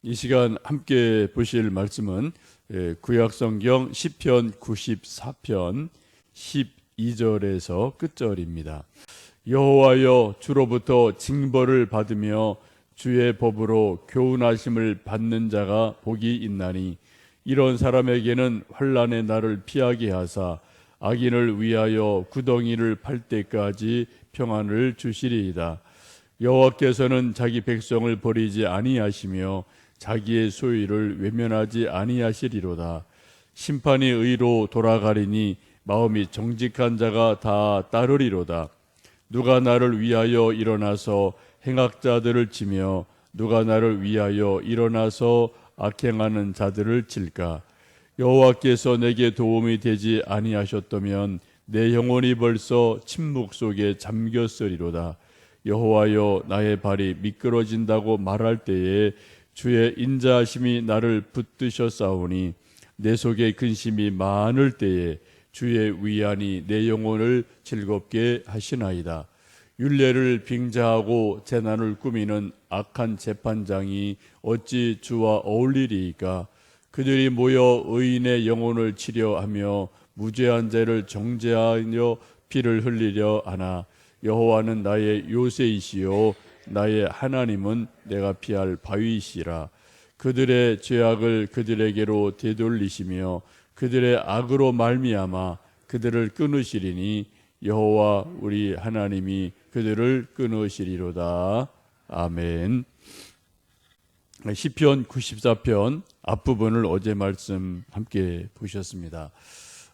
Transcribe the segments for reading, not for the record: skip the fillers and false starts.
이 시간 함께 보실 말씀은 구약성경 시편 94편 12절에서 끝절입니다. 여호와여, 주로부터 징벌을 받으며 주의 법으로 교훈하심을 받는 자가 복이 있나니 이런 사람에게는 환난의 날을 피하게 하사 악인을 위하여 구덩이를 팔 때까지 평안을 주시리이다. 여호와께서는 자기 백성을 버리지 아니하시며 자기의 소유를 외면하지 아니하시리로다. 심판이 의로 돌아가리니 마음이 정직한 자가 다 따르리로다. 누가 나를 위하여 일어나서 행악자들을 치며 누가 나를 위하여 일어나서 악행하는 자들을 칠까? 여호와께서 내게 도움이 되지 아니하셨다면 내 영혼이 벌써 침묵 속에 잠겼으리로다. 여호와여, 나의 발이 미끄러진다고 말할 때에 주의 인자하심이 나를 붙드셨사오니 내 속에 근심이 많을 때에 주의 위안이 내 영혼을 즐겁게 하시나이다. 율례를 빙자하고 재난을 꾸미는 악한 재판장이 어찌 주와 어울리리이까? 그들이 모여 의인의 영혼을 치려하며 무죄한 자를 정죄하여 피를 흘리려 하나 여호와는 나의 요새이시요 나의 하나님은 내가 피할 바위이시라. 그들의 죄악을 그들에게로 되돌리시며 그들의 악으로 말미암아 그들을 끊으시리니 여호와 우리 하나님이 그들을 끊으시리로다. 아멘. 시편 94편 앞부분을 어제 말씀 함께 보셨습니다.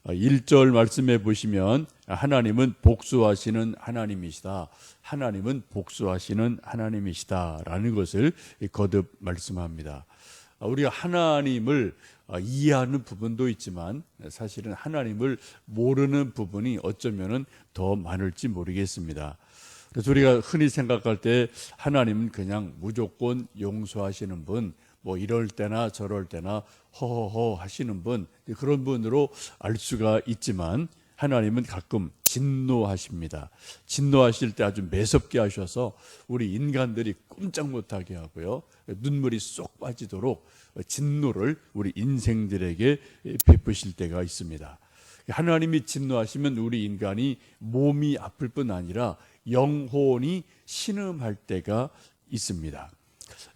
1절 말씀에 보시면 하나님은 복수하시는 하나님이시다. 하나님은 복수하시는 하나님이시다 라는 것을 거듭 말씀합니다. 우리가 하나님을 이해하는 부분도 있지만 사실은 하나님을 모르는 부분이 어쩌면 더 많을지 모르겠습니다. 그래서 우리가 흔히 생각할 때 하나님은 그냥 무조건 용서하시는 분, 뭐 이럴 때나 저럴 때나 허허허 하시는 분, 그런 분으로 알 수가 있지만 하나님은 가끔 진노하십니다. 진노하실 때 아주 매섭게 하셔서 우리 인간들이 꼼짝 못하게 하고요, 눈물이 쏙 빠지도록 진노를 우리 인생들에게 베푸실 때가 있습니다. 하나님이 진노하시면 우리 인간이 몸이 아플 뿐 아니라 영혼이 신음할 때가 있습니다.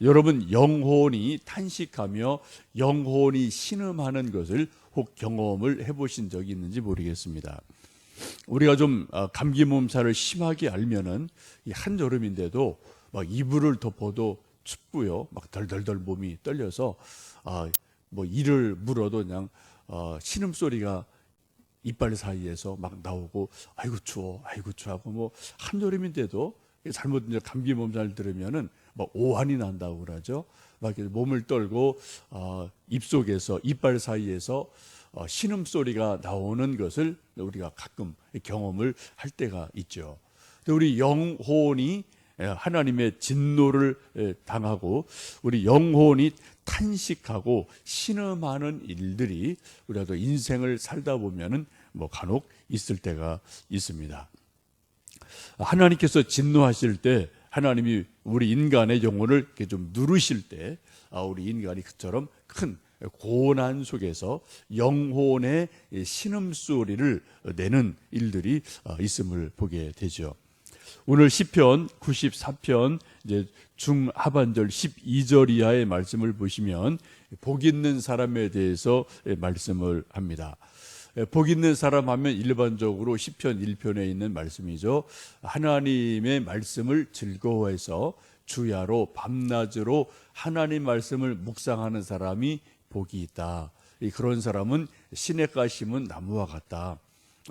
여러분, 영혼이 탄식하며 영혼이 신음하는 것을 혹 경험을 해보신 적이 있는지 모르겠습니다. 우리가 좀 감기 몸살을 심하게 알면은 이 한여름인데도 막 이불을 덮어도 춥고요, 막 덜덜덜 몸이 떨려서 뭐 이를 물어도 그냥 신음 소리가 이빨 사이에서 막 나오고 아이고 추워 하고 뭐 한여름인데도 잘못 이제 감기 몸살 들으면은 막 오한이 난다고 그러죠. 막 몸을 떨고 입속에서 이빨 사이에서 신음 소리가 나오는 것을 우리가 가끔 경험을 할 때가 있죠. 우리 영혼이 하나님의 진노를 당하고 우리 영혼이 탄식하고 신음하는 일들이 우리가 인생을 살다 보면은 뭐 간혹 있을 때가 있습니다. 하나님께서 진노하실 때 하나님이 우리 인간의 영혼을 이렇게 좀 누르실 때 우리 인간이 그처럼 큰 고난 속에서 영혼의 신음소리를 내는 일들이 있음을 보게 되죠. 오늘 시편 94편 이제 중하반절 12절 이하의 말씀을 보시면 복 있는 사람에 대해서 말씀을 합니다. 복 있는 사람 하면 일반적으로 시편 1편에 있는 말씀이죠. 하나님의 말씀을 즐거워해서 주야로 밤낮으로 하나님 말씀을 묵상하는 사람이 복이 있다. 그런 사람은 시냇가 심은 나무와 같다.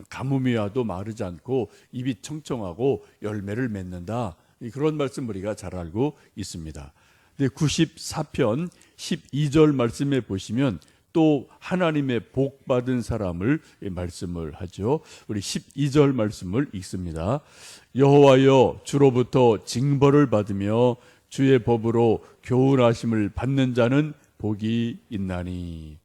가뭄이 와도 마르지 않고 잎이 청청하고 열매를 맺는다. 그런 말씀 우리가 잘 알고 있습니다. 94편 12절 말씀에 보시면 또 하나님의 복 받은 사람을 말씀을 하죠. 우리 12절 말씀을 읽습니다. 여호와여, 주로부터 징벌을 받으며 주의 법으로 교훈하심을 받는 자는 복이 있나니.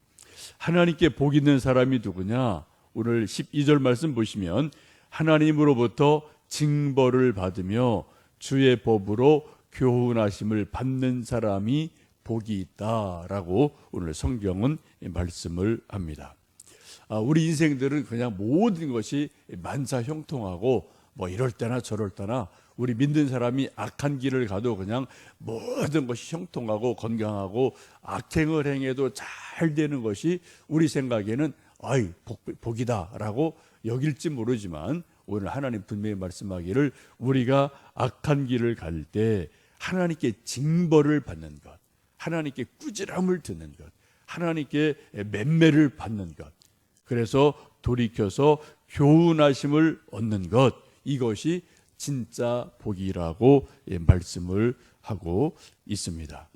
하나님께 복 있는 사람이 누구냐? 오늘 12절 말씀 보시면 하나님으로부터 징벌을 받으며 주의 법으로 교훈하심을 받는 사람이 복이 있다라고 오늘 성경은 말씀을 합니다. 우리 인생들은 그냥 모든 것이 만사형통하고 뭐 이럴 때나 저럴 때나 우리 믿는 사람이 악한 길을 가도 그냥 모든 것이 형통하고 건강하고 악행을 행해도 잘 되는 것이 우리 생각에는 복이다라고 여길지 모르지만 오늘 하나님 분명히 말씀하기를 우리가 악한 길을 갈 때 하나님께 징벌을 받는 것, 하나님께 꾸지람을 듣는 것, 하나님께 맴매를 받는 것, 그래서 돌이켜서 교훈하심을 얻는 것, 이것이 진짜 복이라고 말씀을 하고 있습니다.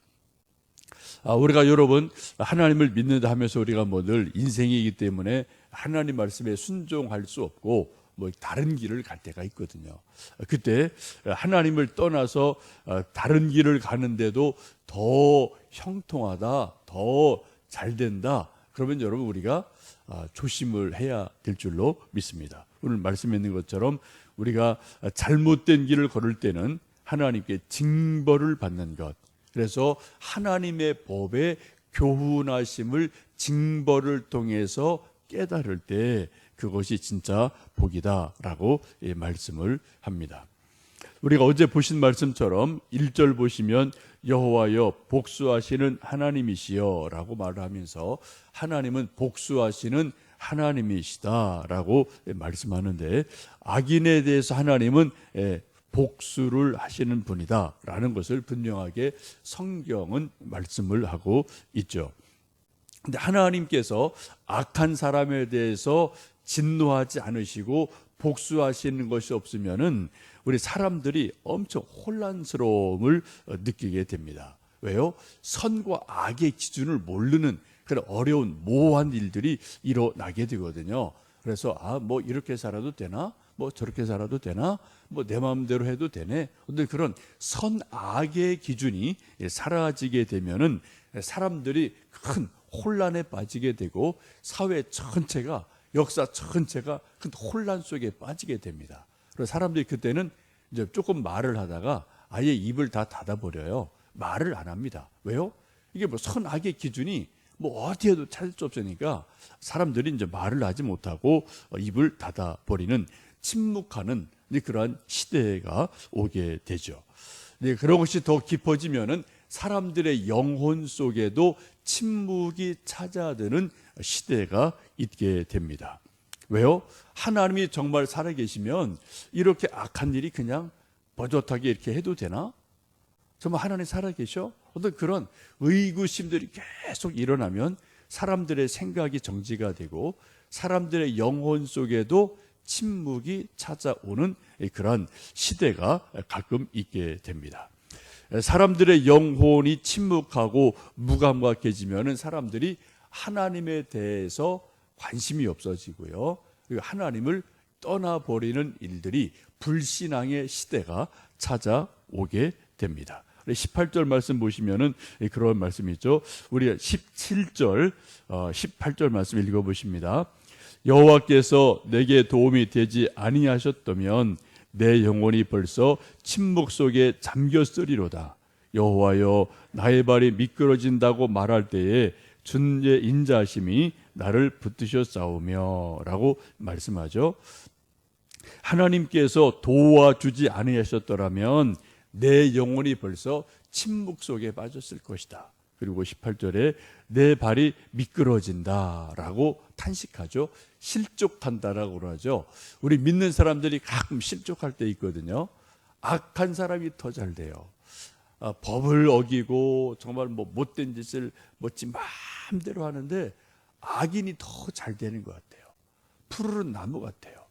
우리가 여러분 하나님을 믿는다 하면서 우리가 늘 인생이기 때문에 하나님 말씀에 순종할 수 없고 뭐 다른 길을 갈 때가 있거든요. 그때 하나님을 떠나서 다른 길을 가는데도 더 형통하다, 더 잘 된다. 그러면 여러분 우리가 조심을 해야 될 줄로 믿습니다. 오늘 말씀에 있는 것처럼 우리가 잘못된 길을 걸을 때는 하나님께 징벌을 받는 것, 그래서 하나님의 법에 교훈하심을 징벌을 통해서 깨달을 때 그것이 진짜 복이다라고 말씀을 합니다. 우리가 어제 보신 말씀처럼 1절 보시면 여호와여 복수하시는 하나님이시여 라고 말을 하면서 하나님은 복수하시는 하나님이시다라고 말씀하는데, 악인에 대해서 하나님은 복수를 하시는 분이다라는 것을 분명하게 성경은 말씀을 하고 있죠. 근데 하나님께서 악한 사람에 대해서 진노하지 않으시고 복수하시는 것이 없으면은 우리 사람들이 엄청 혼란스러움을 느끼게 됩니다. 왜요? 선과 악의 기준을 모르는 그런 어려운 모호한 일들이 일어나게 되거든요. 그래서 뭐 이렇게 살아도 되나? 뭐 저렇게 살아도 되나? 뭐 내 마음대로 해도 되네. 근데 그런 선악의 기준이 사라지게 되면은 사람들이 큰 혼란에 빠지게 되고 사회 전체가, 역사 전체가 큰 혼란 속에 빠지게 됩니다. 그래서 사람들이 그때는 이제 조금 말을 하다가 아예 입을 다 닫아버려요. 말을 안 합니다. 왜요? 이게 뭐 선악의 기준이 뭐 어디에도 찾을 수 없으니까 사람들이 이제 말을 하지 못하고 입을 닫아버리는, 침묵하는 그러한 시대가 오게 되죠. 그런 것이 더 깊어지면은 사람들의 영혼 속에도 침묵이 찾아드는 시대가 있게 됩니다. 왜요? 하나님이 정말 살아계시면 이렇게 악한 일이 그냥 버젓하게 이렇게 해도 되나? 정말 하나님 살아계셔? 어떤 그런 의구심들이 계속 일어나면 사람들의 생각이 정지가 되고 사람들의 영혼 속에도 침묵이 찾아오는 그런 시대가 가끔 있게 됩니다. 사람들의 영혼이 침묵하고 무감각해지면 사람들이 하나님에 대해서 관심이 없어지고요, 그리고 하나님을 떠나버리는 일들이, 불신앙의 시대가 찾아오게 됩니다. 18절 말씀 보시면은 그런 말씀이 있죠. 우리 17절, 18절 말씀 읽어보십니다. 여호와께서 내게 도움이 되지 아니하셨다면 내 영혼이 벌써 침묵 속에 잠겼으리로다. 여호와여 나의 발이 미끄러진다고 말할 때에 주의 인자하심이 나를 붙드셨사오며 라고 말씀하죠. 하나님께서 도와주지 아니하셨더라면 내 영혼이 벌써 침묵 속에 빠졌을 것이다. 그리고 18절에 내 발이 미끄러진다라고 탄식하죠. 실족한다라고 그러죠. 우리 믿는 사람들이 가끔 실족할 때 있거든요. 악한 사람이 더 잘 돼요. 법을 어기고 정말 뭐 못된 짓을 지 마음대로 하는데 악인이 더 잘 되는 것 같아요. 푸르른 나무 같아요.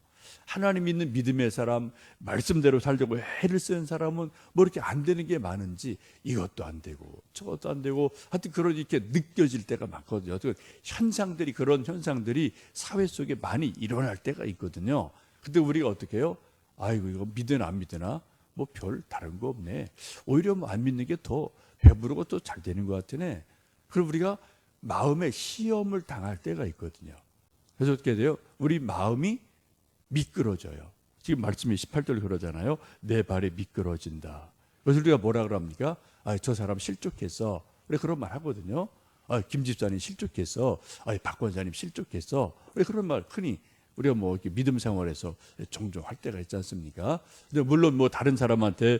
하나님 믿는 믿음의 사람, 말씀대로 살려고 애를 쓰는 사람은 뭐 이렇게 안 되는 게 많은지 이것도 안 되고 저것도 안 되고 하여튼 그런 이렇게 느껴질 때가 많거든요. 현상들이, 그런 현상들이 사회 속에 많이 일어날 때가 있거든요. 근데 우리가 어떻게 해요? 아이고 이거 믿으나 안 믿으나 뭐 별 다른 거 없네. 오히려 뭐 안 믿는 게 더 배부르고 또 잘 되는 것 같으네. 그럼 우리가 마음에 시험을 당할 때가 있거든요. 그래서 어떻게 돼요? 우리 마음이 미끄러져요. 지금 말씀이 18절 그러잖아요. 내 발이 미끄러진다. 그래서 우리가 뭐라 그럽니까? 저 사람 실족했어. 그래 그런 말 하거든요. 김 집사님 실족했어. 박 권사님 실족했어. 그래 그런 말 흔히 우리가 뭐 이렇게 믿음 생활에서 종종 할 때가 있지 않습니까? 근데 물론 뭐 다른 사람한테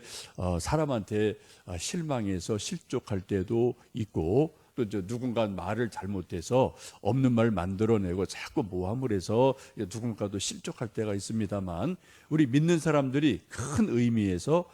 실망해서 실족할 때도 있고, 또 누군가 말을 잘못해서 없는 말 만들어내고 자꾸 모함을 해서 누군가도 실족할 때가 있습니다만, 우리 믿는 사람들이 큰 의미에서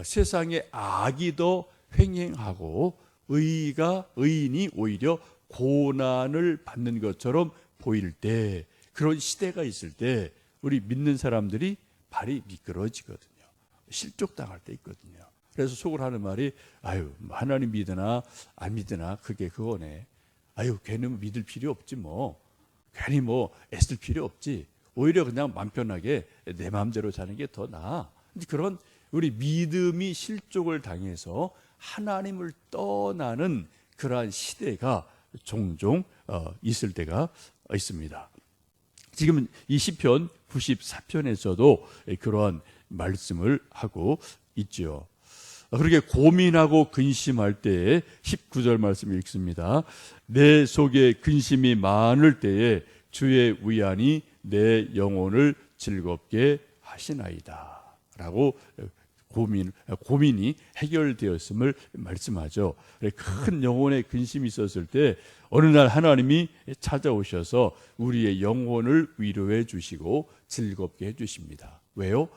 세상에 악이 더 횡행하고 의인이 오히려 고난을 받는 것처럼 보일 때, 그런 시대가 있을 때 우리 믿는 사람들이 발이 미끄러지거든요. 실족당할 때 있거든요. 그래서 속으로 하는 말이 하나님 믿으나 안 믿으나 그거네. 괜히 믿을 필요 없지 뭐. 괜히 뭐 애쓸 필요 없지. 오히려 그냥 마음 편하게 내 마음대로 사는 게 더 나아. 그런 우리 믿음이 실족을 당해서 하나님을 떠나는 그러한 시대가 종종 있을 때가 있습니다. 지금 이 시편 94편에서도 그러한 말씀을 하고 있죠. 그렇게 고민하고 근심할 때에 19절 말씀 읽습니다. 내 속에 근심이 많을 때에 주의 위안이 내 영혼을 즐겁게 하시나이다 라고 고민이 해결되었음을 말씀하죠. 큰 영혼의 근심이 있었을 때 어느 날 하나님이 찾아오셔서 우리의 영혼을 위로해 주시고 즐겁게 해 주십니다. 왜요?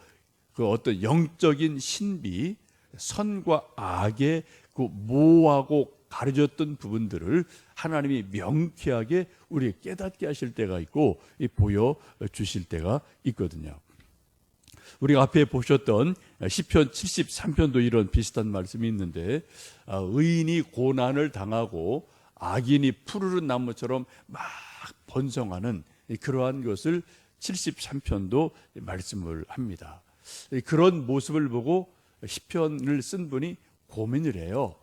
그 어떤 영적인 신비, 선과 악의 그 모호하고 가려졌던 부분들을 하나님이 명쾌하게 우리에게 깨닫게 하실 때가 있고 보여주실 때가 있거든요. 우리가 앞에 보셨던 시편 73편도 이런 비슷한 말씀이 있는데, 의인이 고난을 당하고 악인이 푸르른 나무처럼 막 번성하는 그러한 것을 73편도 말씀을 합니다. 그런 모습을 보고 시편을 쓴 분이 고민을 해요.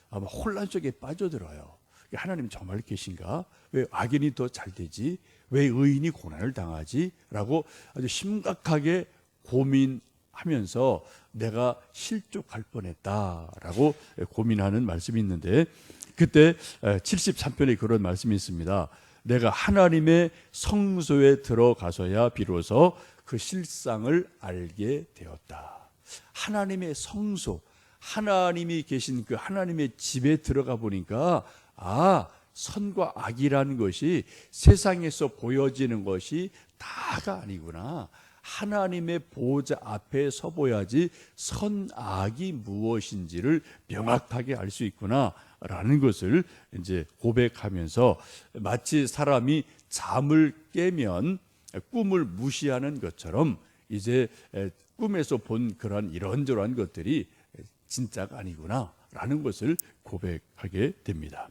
아마 혼란 속에 빠져들어요. 하나님 정말 계신가? 왜 악인이 더 잘 되지? 왜 의인이 고난을 당하지? 라고 아주 심각하게 고민하면서 내가 실족할 뻔했다라고 고민하는 말씀이 있는데, 그때 73편에 그런 말씀이 있습니다. 내가 하나님의 성소에 들어가서야 비로소 그 실상을 알게 되었다. 하나님의 성소, 하나님이 계신 그 하나님의 집에 들어가 보니까 선과 악이라는 것이 세상에서 보여지는 것이 다가 아니구나. 하나님의 보호자 앞에 서보야지 선악이 무엇인지를 명확하게 알 수 있구나라는 것을 이제 고백하면서, 마치 사람이 잠을 깨면 꿈을 무시하는 것처럼 이제 꿈에서 본 그런 이런저런 것들이 진짜가 아니구나라는 것을 고백하게 됩니다.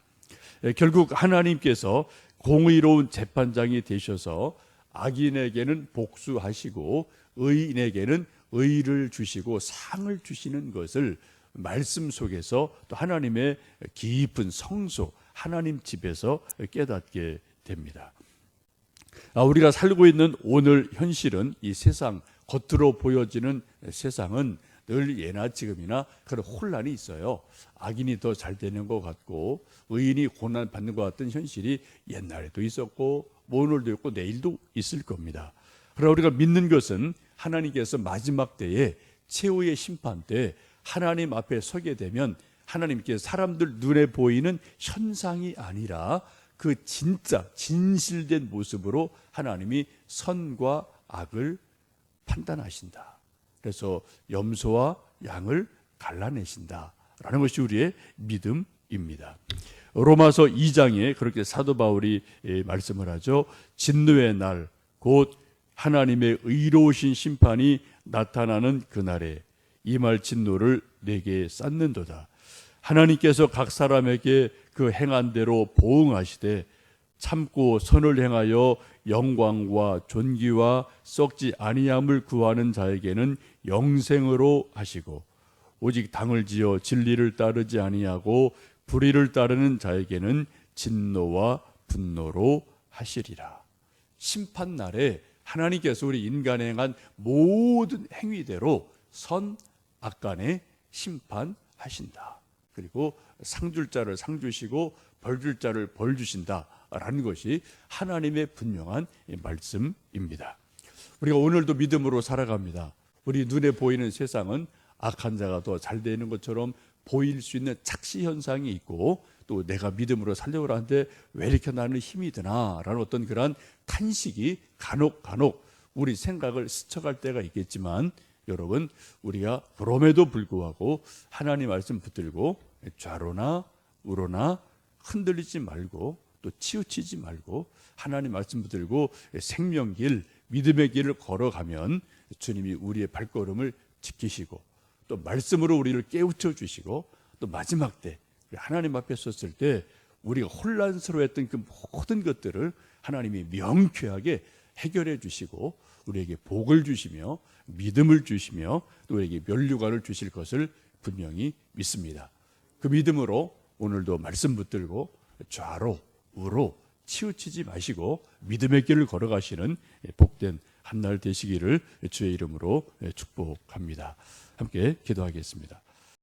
결국 하나님께서 공의로운 재판장이 되셔서 악인에게는 복수하시고 의인에게는 의를 주시고 상을 주시는 것을 말씀 속에서 또 하나님의 깊은 성소, 하나님 집에서 깨닫게 됩니다. 우리가 살고 있는 오늘 현실은, 이 세상, 겉으로 보여지는 세상은 늘 예나 지금이나 그런 혼란이 있어요. 악인이 더 잘 되는 것 같고 의인이 고난 받는 것 같은 현실이 옛날에도 있었고 오늘도 있고 내일도 있을 겁니다. 그러나 우리가 믿는 것은 하나님께서 마지막 때에 최후의 심판 때 하나님 앞에 서게 되면 하나님께서 사람들 눈에 보이는 현상이 아니라 그 진짜 진실된 모습으로 하나님이 선과 악을 판단하신다. 그래서 염소와 양을 갈라내신다라는 것이 우리의 믿음입니다. 로마서 2장에 그렇게 사도 바울이 말씀을 하죠. 진노의 날, 곧 하나님의 의로우신 심판이 나타나는 그날에 임할 진노를 내게 쌓는도다. 하나님께서 각 사람에게 그 행한 대로 보응하시되 참고 선을 행하여 영광과 존귀와 썩지 아니함을 구하는 자에게는 영생으로 하시고, 오직 당을 지어 진리를 따르지 아니하고 불의를 따르는 자에게는 진노와 분노로 하시리라. 심판날에 하나님께서 우리 인간에 행한 모든 행위대로 선, 악간에 심판하신다. 그리고 상 줄 자를 상 주시고 벌 줄 자를 벌 주신다라는 것이 하나님의 분명한 말씀입니다. 우리가 오늘도 믿음으로 살아갑니다. 우리 눈에 보이는 세상은 악한 자가 더 잘 되는 것처럼 보일 수 있는 착시 현상이 있고, 또 내가 믿음으로 살려고 하는데 왜 이렇게 나는 힘이 드나라는 어떤 그런 탄식이 간혹 우리 생각을 스쳐갈 때가 있겠지만, 여러분, 우리가 그럼에도 불구하고 하나님 말씀 붙들고 좌로나 우로나 흔들리지 말고 또 치우치지 말고 하나님 말씀 붙들고 생명길, 믿음의 길을 걸어가면 주님이 우리의 발걸음을 지키시고 또 말씀으로 우리를 깨우쳐 주시고, 또 마지막 때 하나님 앞에 섰을 때 우리가 혼란스러워했던 그 모든 것들을 하나님이 명쾌하게 해결해 주시고 우리에게 복을 주시며 믿음을 주시며 또 우리에게 면류관을 주실 것을 분명히 믿습니다. 그 믿음으로 오늘도 말씀 붙들고 좌로 우로 치우치지 마시고 믿음의 길을 걸어가시는 복된 한날 되시기를 주의 이름으로 축복합니다. 함께 기도하겠습니다.